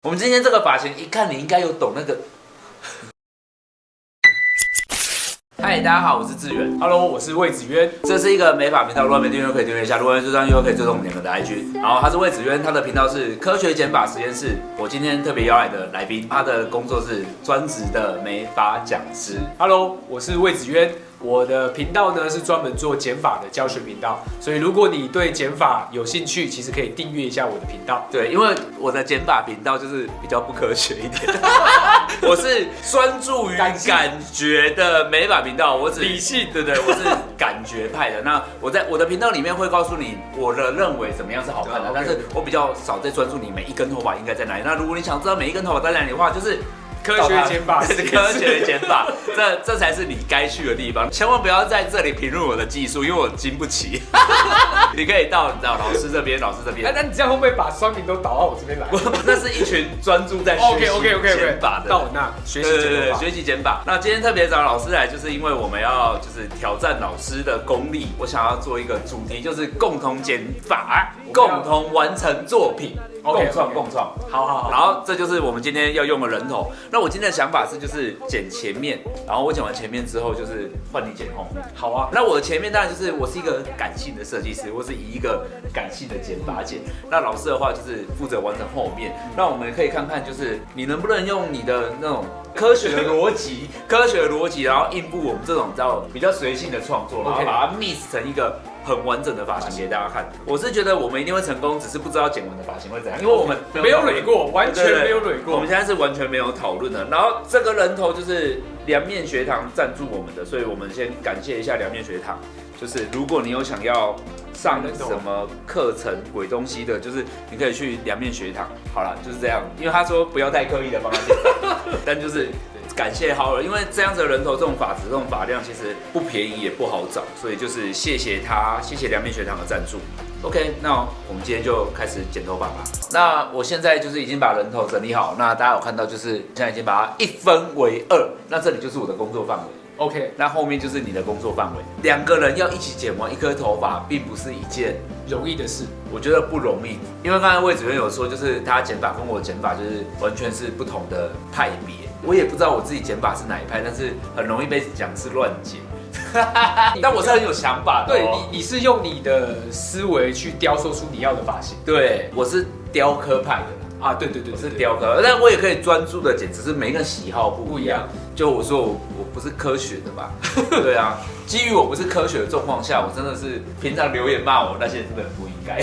我们今天这个发型，一看你应该有懂那个。嗨，大家好，我是志远。Hello， 我是魏子渊。这是一个美发频道，如果没订阅可以订阅一下，如果有追踪又可以追踪我们两个的 IG。然后他是魏子渊，他的频道是科学减法实验室。我今天特别邀来的来宾，他的工作是专职的美发讲师。Hello， 我是魏子渊。我的频道呢是专门做减法的教学频道，所以如果你对减法有兴趣，其实可以订阅一下我的频道。对，因为我的减法频道就是比较不科学一点，我是专注于感觉的美发频道，我只理性，对，我是感觉派的。那我在我的频道里面会告诉你我的认为怎么样是好看的，但是我比较少在专注你每一根头发应该在哪里。那如果你想知道每一根头发在哪里的话，就是科学减法，科学减法，这才是你该去的地方。千万不要在这里评论我的技术，因为我经不起。你可以到你知道老师这边，那你这样会不会把酸民都导到我这边来？那是一群专注在学习减法的。到我那学习减法，学习减法。那今天特别找老师来，就是因为我们要就是挑战老师的功力。我想要做一个主题，就是共同减法，共同完成作品。共创，好。然后这就是我们今天要用的人头。那我今天的想法是，就是剪前面，然后我剪完前面之后，就是换你剪后面。好啊。那我的前面当然就是我是一个感性的设计师，我是以一个感性的剪法剪。那老师的话就是负责完成后面。那我们可以看看，就是你能不能用你的那种科学的逻辑，然后应付我们这种比较随性的创作，然后把它 mix 成一个很完整的发型给大家看。我是觉得我们一定会成功，只是不知道剪完的发型会怎样，因为我们没有蕊过，完全没有蕊过。我们现在是完全没有讨论的。然后这个人头就是凉面学堂赞助我们的，所以我们先感谢一下凉面学堂。就是如果你有想要上什么课程鬼东西的，就是你可以去凉面学堂。好了，就是这样，因为他说不要太刻意的帮他剪，但就是。感谢好了，因为这样子的人头、这种发质、这种发量其实不便宜也不好找，所以就是谢谢他，谢谢凉面学堂的赞助。OK， 那我们今天就开始剪头发吧。那我现在就是已经把人头整理好，那大家有看到就是现在已经把它一分为二，那这里就是我的工作范围。OK， 那后面就是你的工作范围。两个人要一起剪完一颗头发，并不是一件容易的事，我觉得不容易。因为刚才魏子渊有说，就是他剪法跟我剪法就是完全是不同的派别。我也不知道我自己剪法是哪一派，但是很容易被讲是乱剪。但我是很有想法的、对，你是用你的思维去雕塑出你要的发型。对，我是雕刻派的啊，对，我是雕刻，但我也可以专注的剪，只是每个人喜好不一样。就我说我不是科学的吧？对啊，基于我不是科学的状况下，我真的是平常留言骂我那些真的很不应该。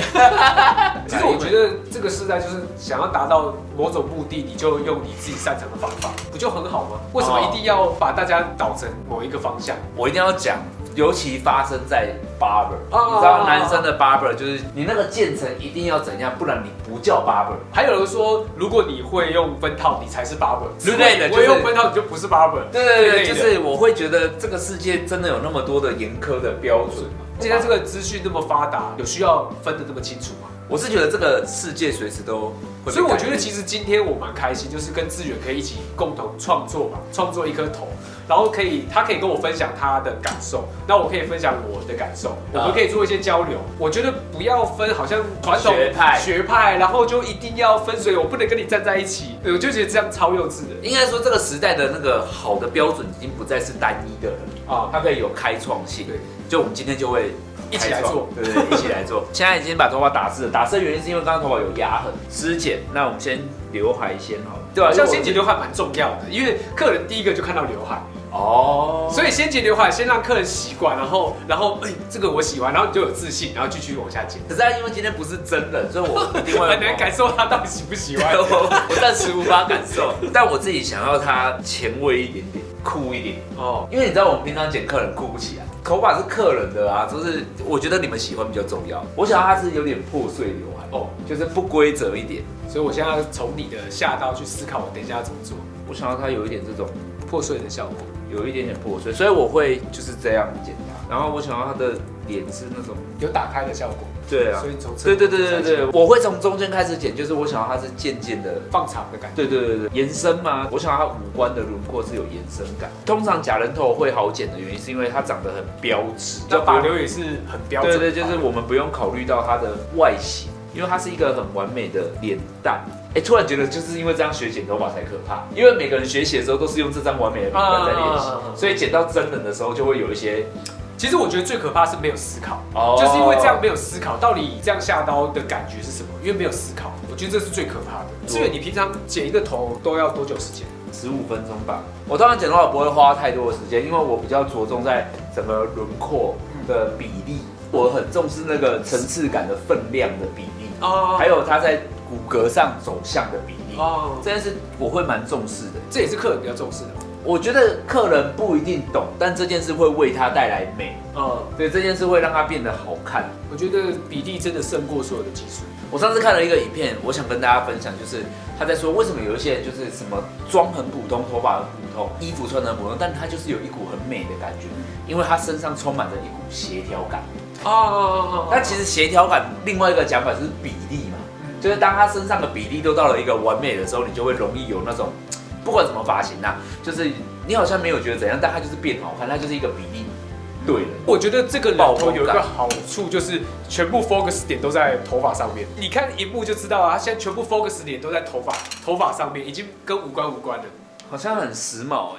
其实我觉得这个时代就是想要达到某种目的，你就用你自己擅长的方法，不就很好吗？为什么一定要把大家导成某一个方向？我一定要讲。尤其发生在 barber， 你知道男生的 barber 就是你那个渐层一定要怎样，不然你不叫 barber。还有人说，如果你会用分套，你才是 barber 之类的。不会用分套，你就不是 barber。对，就是我会觉得这个世界真的有那么多的严苛的标准吗？现在这个资讯那么发达，有需要分得那么清楚吗？我是觉得这个世界随时都会，所以我觉得其实今天我蛮开心，就是跟志远可以一起共同创作嘛，创作一颗头，然后他可以跟我分享他的感受，那我可以分享我的感受，我们可以做一些交流。我觉得不要分好像传统学派，然后就一定要分水，我不能跟你站在一起，我就觉得这样超幼稚的。应该说这个时代的那个好的标准已经不再是单一的了它可以有开创性。对，就我们今天就会。一起来做，对，一起来做。现在已经把头发打湿了，打湿的原因是因为刚刚头发有压痕，湿剪。那我们先刘海先好了，对吧？像先剪刘海蛮重要的，因为客人第一个就看到刘海所以先剪刘海，先让客人习惯，然后这个我喜欢，然后你就有自信，然后继续往下剪。可是因为今天不是真人，所以我一定会很难感受他到底喜不喜欢，我暂时无法感受。但我自己想要他前卫一点点，酷一点因为你知道我们平常剪客人酷不起来。头发是客人的就是我觉得你们喜欢比较重要。我想要它是有点破碎刘海就是不规则一点。所以我现在要从你的下刀去思考，我等一下要怎么做。我想要它有一点这种破碎的效果，有一点点破碎，所以我会就是这样剪它。然后我想要它的脸是那种有打开的效果。对啊，所以从对，我会从中间开始剪，就是我想要它是渐渐的放长的感觉。对，延伸吗？我想要它五官的轮廓是有延伸感。通常假人头会好剪的原因是因为它长得很标致，那发流也是很标准。对，就是我们不用考虑到它的外形。因为它是一个很完美的脸蛋。突然觉得就是因为这样学剪头发才可怕，因为每个人学习的时候都是用这张完美的脸蛋在练习，所以剪到真人的时候就会有一些。其实我觉得最可怕是没有思考，就是因为这样没有思考，到底这样下刀的感觉是什么？因为没有思考，我觉得这是最可怕的。志远，你平常剪一个头都要多久时间？15分钟吧。我当然剪头发不会花太多的时间，因为我比较着重在整个轮廓的比例，我很重视那个层次感的分量的比例，还有它在骨骼上走向的比例，这件事我会蛮重视的。这也是客人比较重视的。我觉得客人不一定懂，但这件事会为他带来美。对，这件事会让他变得好看。我觉得比例真的胜过所有的技术。我上次看了一个影片，我想跟大家分享，就是他在说为什么有一些人就是什么妆很普通，头发很普通，衣服穿得很普通，但他就是有一股很美的感觉，因为他身上充满着一股协调感。但其实协调感另外一个讲法就是比例嘛，就是当他身上的比例都到了一个完美的时候，你就会容易有那种。不管什么发型啊，就是你好像没有觉得怎样，但它就是变好看，它就是一个比例对了。我觉得这个人头有一个好处，就是全部 focus 点都在头发上面。你看荧幕就知道啊，他现在全部 focus 点都在头发上面，已经跟五官无关了。好像很时髦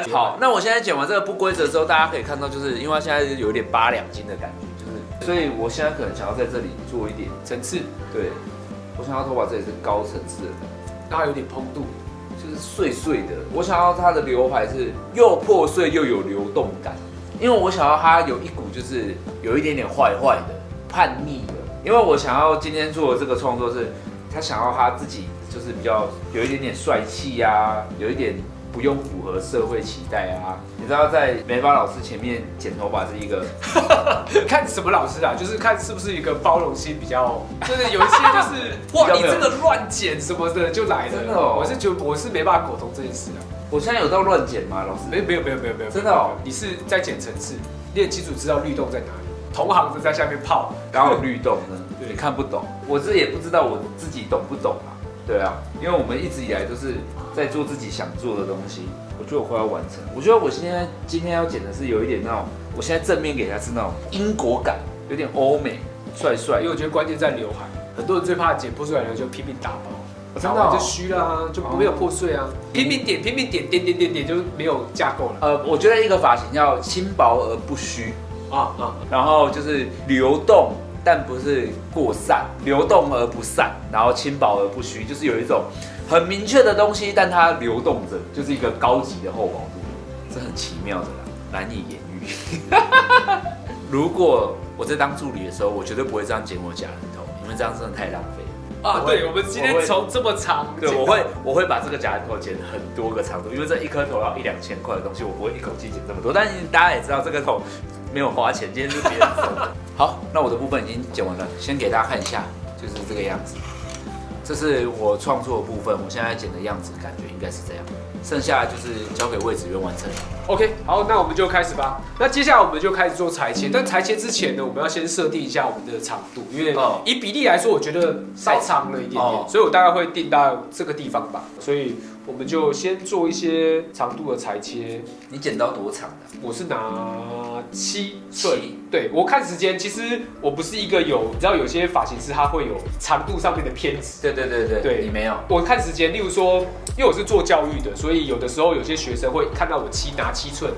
好，那我现在剪完这个不规则之后，大家可以看到，就是因为它现在有点8两斤的感觉，就是，所以我现在可能想要在这里做一点层次。对，我想要头发这里是高层次的感觉，让它有点蓬度。就是碎碎的，我想要它的刘海是又破碎又有流动感，因为我想要它有一股就是有一点点坏坏的叛逆的，因为我想要今天做的这个创作是，他想要他自己就是比较有一点点帅气啊，有一点不用符合社会期待啊。你知道在美发老师前面剪头发是一个看什么老师啊，就是看是不是一个包容心比较，就是有一些就是哇你这个乱剪什么的就来了。真的哦，我是觉得我是没办法苟同这件事啊。我现在有到乱剪吗，老师？没有，真的哦，你是在剪层次，练基础知道律动在哪里，同行的在下面泡，然后律动呢，你看不懂，我这也不知道我自己懂不懂啊。对啊，因为我们一直以来都是在做自己想做的东西，我觉得我快要完成。我觉得我今天要剪的是有一点那种，我现在正面给它是那种英国感，有点欧美帅帅。因为我觉得关键在刘海，很多人最怕剪破碎来就拼命打包，真的就虚了啊，就没有破碎啊，拼命点，点就没有架构了。我觉得一个发型要轻薄而不虚然后就是流动。但不是过散，流动而不散，然后轻薄而不虚，就是有一种很明确的东西，但它流动着，就是一个高级的厚薄度，这很奇妙的啦，难以言喻。如果我在当助理的时候，我绝对不会这样剪我假人头，因为这样真的太浪费了。对，我们今天从这么长，对，我会把这个假人头剪很多个长度，因为这一颗头要1-2千块的东西，我不会一口气剪这么多。但是大家也知道，这个头没有花钱，今天是别人送的。好，那我的部分已经剪完了，先给大家看一下，就是这个样子。这是我创作的部分，我现在剪的样子，感觉应该是这样。剩下就是交给魏子渊完成。OK， 好，那我们就开始吧。那接下来我们就开始做裁切，但裁切之前呢，我们要先设定一下我们的长度，因为以比例来说，我觉得稍长了一点点，所以我大概会定到这个地方吧。所以我们就先做一些长度的裁切。你剪刀多长的？我是拿7寸。对，我看时间，其实我不是一个你知道有些发型师他会有长度上面的偏执。对，你没有。我看时间，例如说，因为我是做教育的，所以有的时候有些学生会看到我拿7寸，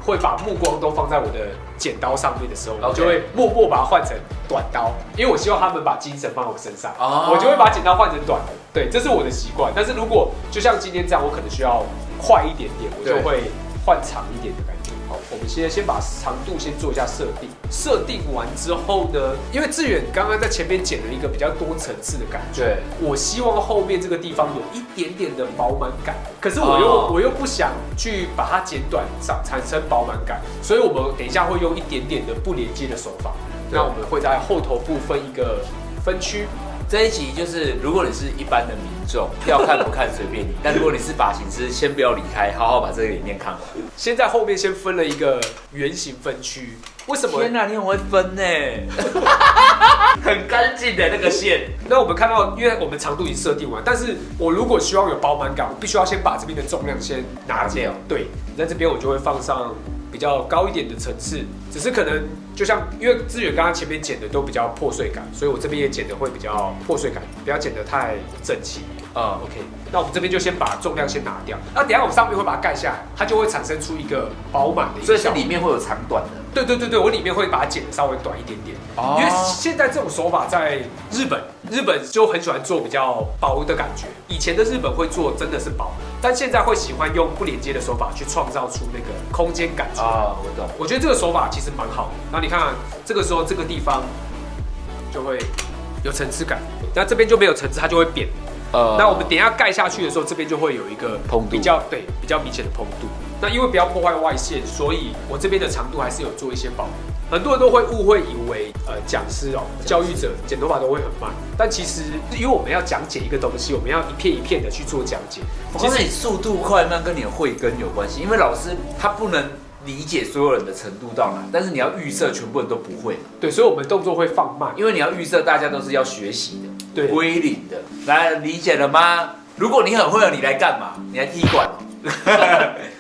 会把目光都放在我的剪刀上面的时候，我就会默默把它换成短刀，因为我希望他们把精神放在我身上，我就会把剪刀换成短的。对，这是我的习惯。但是如果就像今天这样，我可能需要快一点点，我就会换长一点的感觉。好，我们先把长度先做一下设定。设定完之后呢，因为志远刚刚在前面剪了一个比较多层次的感觉，对，我希望后面这个地方有一点点的饱满感，可是我又不想去把它剪短，产生饱满感，所以我们等一下会用一点点的不连接的手法。那我们会在后头部分一个分区。这一集就是，如果你是一般的民众，要看不看随便你。但如果你是发型师，先不要离开，好好把这个影片看完。先在后面先分了一个圆形分区。为什么？天哪，你很会分呢，很干净的那个线。那我们看到，因为我们长度已经设定完，但是我如果希望有饱满感，我必须要先把这边的重量先拿掉。对，在这边我就会放上比较高一点的层次，只是可能就像因为志远刚刚前面剪的都比较破碎感，所以我这边也剪的会比较破碎感，不要剪得太整齐。OK， 那我们这边就先把重量先拿掉，那等一下我们上面会把它盖下来，它就会产生出一个饱满的一个所以效果。是里面会有长短的。对，我里面会把它剪得稍微短一点点，因为现在这种手法在日本就很喜欢做比较薄的感觉。以前的日本会做真的是薄，但现在会喜欢用不连接的手法去创造出那个空间感出来。我懂。我觉得这个手法其实蛮好的。然后你看这个时候这个地方就会有层次感，那这边就没有层次，它就会扁。那我们等一下盖下去的时候，这边就会有一个比较明显的蓬度。那因为不要破坏外线，所以我这边的长度还是有做一些保留。很多人都会误会以为讲师教育者剪头发都会很慢，但其实因为我们要讲解一个东西，我们要一片一片的去做讲解。其实你速度快慢跟你的慧根有关系，因为老师他不能理解所有人的程度到哪，但是你要预设全部人都不会。对，所以我们动作会放慢，因为你要预设大家都是要学习的。对，归零的，来理解了吗？如果你很会了，你来干嘛？你来踢馆哦。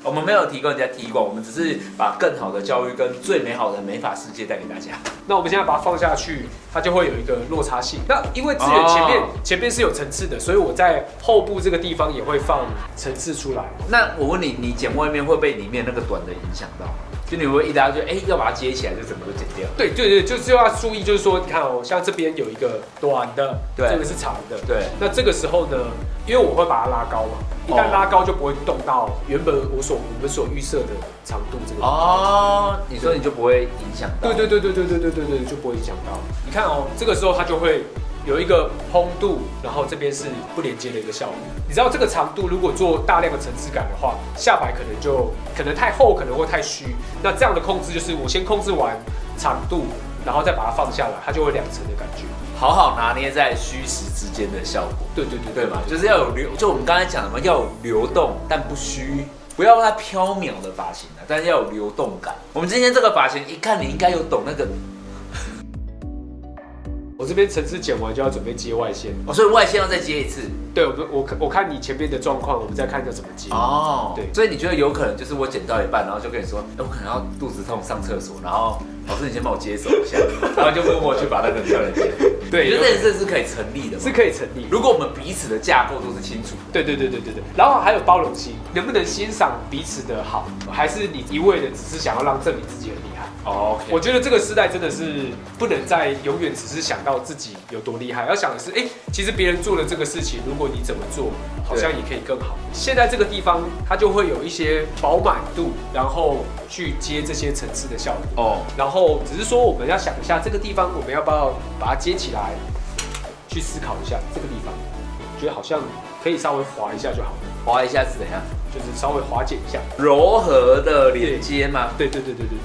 我们没有提供人家踢馆，我们只是把更好的教育跟最美好的美发世界带给大家。那我们现在把它放下去，它就会有一个落差性。那因为资源前面是有层次的，所以我在后部这个地方也会放层次出来。那我问你，你剪外面会被里面那个短的影响到？就你会一大家就要把它接起来，就整个都剪掉。对，就是要注意，就是说，你看像这边有一个短的，这个是长的，对。那这个时候呢，因为我会把它拉高嘛，一旦拉高就不会动到原本我们所预设的长度这个。你说你就不会影响到。对，就不会影响到。你看这个时候它就会有一个蓬度，然后这边是不连接的一个效果。你知道这个长度如果做大量的层次感的话，下摆可能太厚，可能会太虚。那这样的控制就是我先控制完长度，然后再把它放下来，它就会两层的感觉，好好拿捏在虚实之间的效果。对嘛，就是要有就我们刚才讲的嘛，要有流动但不虚。不要让它飘渺的发型但是要有流动感。我们今天这个发型，一看你应该有懂那个。我这边层次剪完就要准备接外线，所以外线要再接一次。对，我看你前面的状况，我们再看要怎么接。对，所以你觉得有可能就是我剪到一半，然后就跟你说，我可能要肚子痛上厕所，然后老师你先帮我接手一下，然后就默默去把那个教练接。对，你觉得这件事是可以成立的吗？是可以成立。如果我们彼此的架构都是清楚的。对。然后还有包容心，能不能欣赏彼此的好，还是你一味的只是想要让证明自己很厉害？我觉得这个时代真的是不能再永远只是想到自己有多厉害，要想的是，其实别人做了这个事情，如果你怎么做，好像也可以更好。现在这个地方它就会有一些饱满度，然后去接这些层次的效果。然后只是说我们要想一下这个地方，我们要不要把它接起来？去思考一下这个地方，觉得好像可以稍微滑一下就好了。滑一下是怎样？就是稍微滑减一下，柔和的连接吗？对。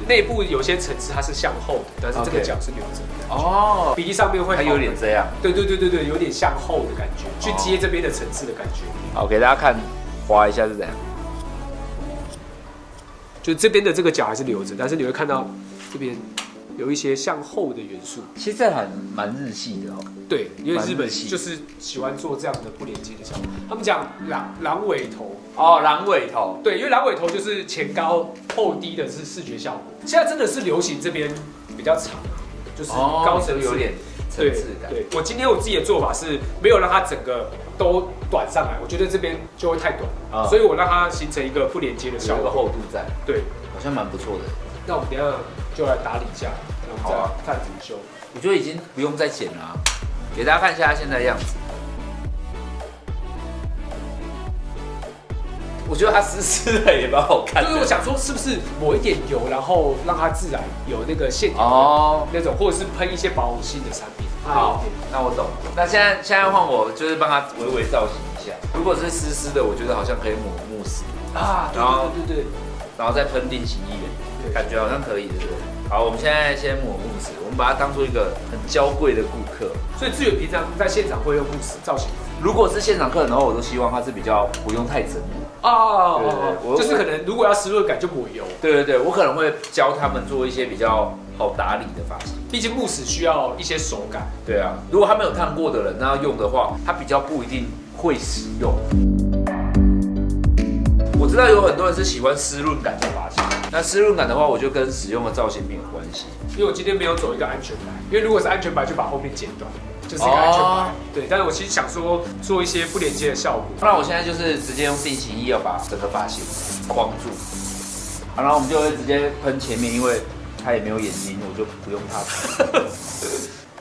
内部有些层次它是向后的，但是这个角是留着的。比例上面会它有点这样。对，有点向后的感觉，去接这边的层次的感觉。好，给大家看滑一下是怎样。就这边的这个角还是留着，但是你会看到这边有一些向后的元素。其实这还蛮日系的对，因为日本就是喜欢做这样的不连接的效果。他们讲狼尾头。狼尾头。对，因为狼尾头就是前高后低的是视觉效果。现在真的是流行这边比较长，就是高层有点层次感。对，我今天我自己的做法是没有让它整个都短上来，我觉得这边就会太短，所以我让它形成一个不连接的效果，有个厚度在。对，好像蛮不错的。那我们等一下就来打理一下，然后再看怎么修。我觉得已经不用再剪了给大家看一下它现在的样子。我觉得它湿湿的也蛮好看的。就是我想说，是不是抹一点油，然后让它自然有那个线条那种，或者是喷一些保养性的产品。好，那我懂。那现在换我，就是帮它微微造型一下。如果是湿湿的，我觉得好像可以抹慕斯对，然后再喷定型液，感觉好像可以，对不对？好，我们现在先抹慕斯，我们把它当做一个很娇贵的顾客。所以志远平常在现场会用慕斯造型。如果是现场客人的话，我都希望它是比较不用太整理。就是可能如果要湿润感就抹油。对，我可能会教他们做一些比较好打理的发型。毕竟慕斯需要一些手感。对啊，如果他没有烫过的人，那要用的话，他比较不一定会使用。我知道有很多人是喜欢湿润感的发型，那湿润感的话，我就跟使用的造型品有关系。因为我今天没有走一个安全白，因为如果是安全白，就把后面剪短，就是一个安全白。对，但是我其实想说做一些不连接的效果。那我现在就是直接用定型液要把整个发型框住。好，然后我们就会直接喷前面，因为它也没有眼睛，我就不用它。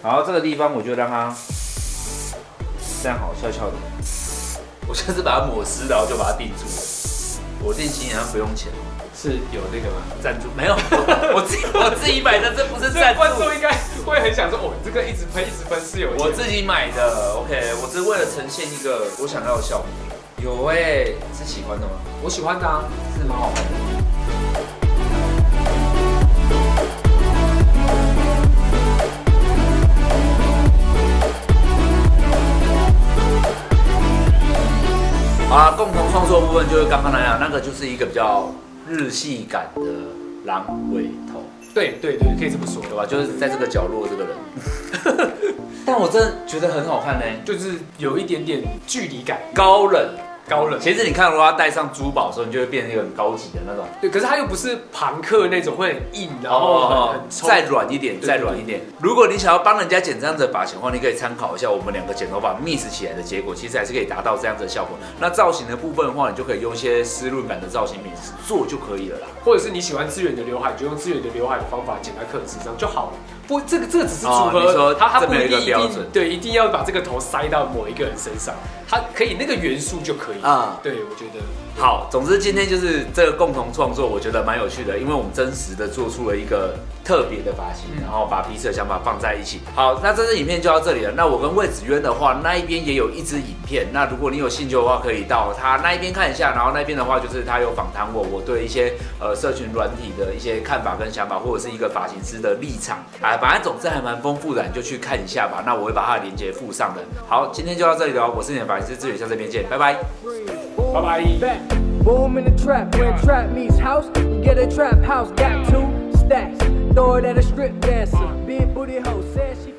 然后这个地方我就让它这样好翘翘的。我下次把它抹湿，然后就把它定住了。我定型好像不用钱。是有那个吗？赞助没有，我自己买的，这不是赞助。观众应该会很想说，哦，这个一直喷是有。我自己买的 ，OK， 我只是为了呈现一个我想要的效果。有是喜欢的吗？我喜欢的啊，是蛮好看的。啊，共同创作部分就是刚刚那样，那个就是一个比较日系感的狼尾头。对，可以这么说，对吧？就是在这个角落这个人，但我真的觉得很好看呢，就是有一点点距离感，高冷。其实你看，如果他戴上珠宝的时候，你就会变成一个很高级的那种。对，可是他又不是朋克那种会很硬，然后很冲。再软一点，再软一点。如果你想要帮人家剪这样子的发型的话，你可以参考一下我们两个剪头发 mix 起来的结果，其实还是可以达到这样子的效果。那造型的部分的话，你就可以用一些湿润感的造型品做就可以了啦。或者是你喜欢资源的刘海，就用资源的刘海的方法剪在客人身上就好了。不，这个只是组合，它不一定对，一定要把这个头塞到某一个人身上，它可以那个元素就可以啊。对，我觉得好。总之今天就是这个共同创作，我觉得蛮有趣的，因为我们真实的做出了一个特别的发型，然后把彼此的想法放在一起。好，那这支影片就到这里了。那我跟魏子渊的话，那一边也有一支影片，那如果你有兴趣的话，可以到他那一边看一下。然后那边的话，就是他有访谈我对一些社群软体的一些看法跟想法，或者是一个发型师的立场啊，反正总之还蛮丰富的，你就去看一下吧。那我会把它的链接附上的。好，今天就到这里了，我是你的发型师志远，下这边见，拜拜，拜拜。Boom in the trap, where trap meets house. Get a trap house, got 2 stacks. Throw it at a strip dancer. Big booty hoe said she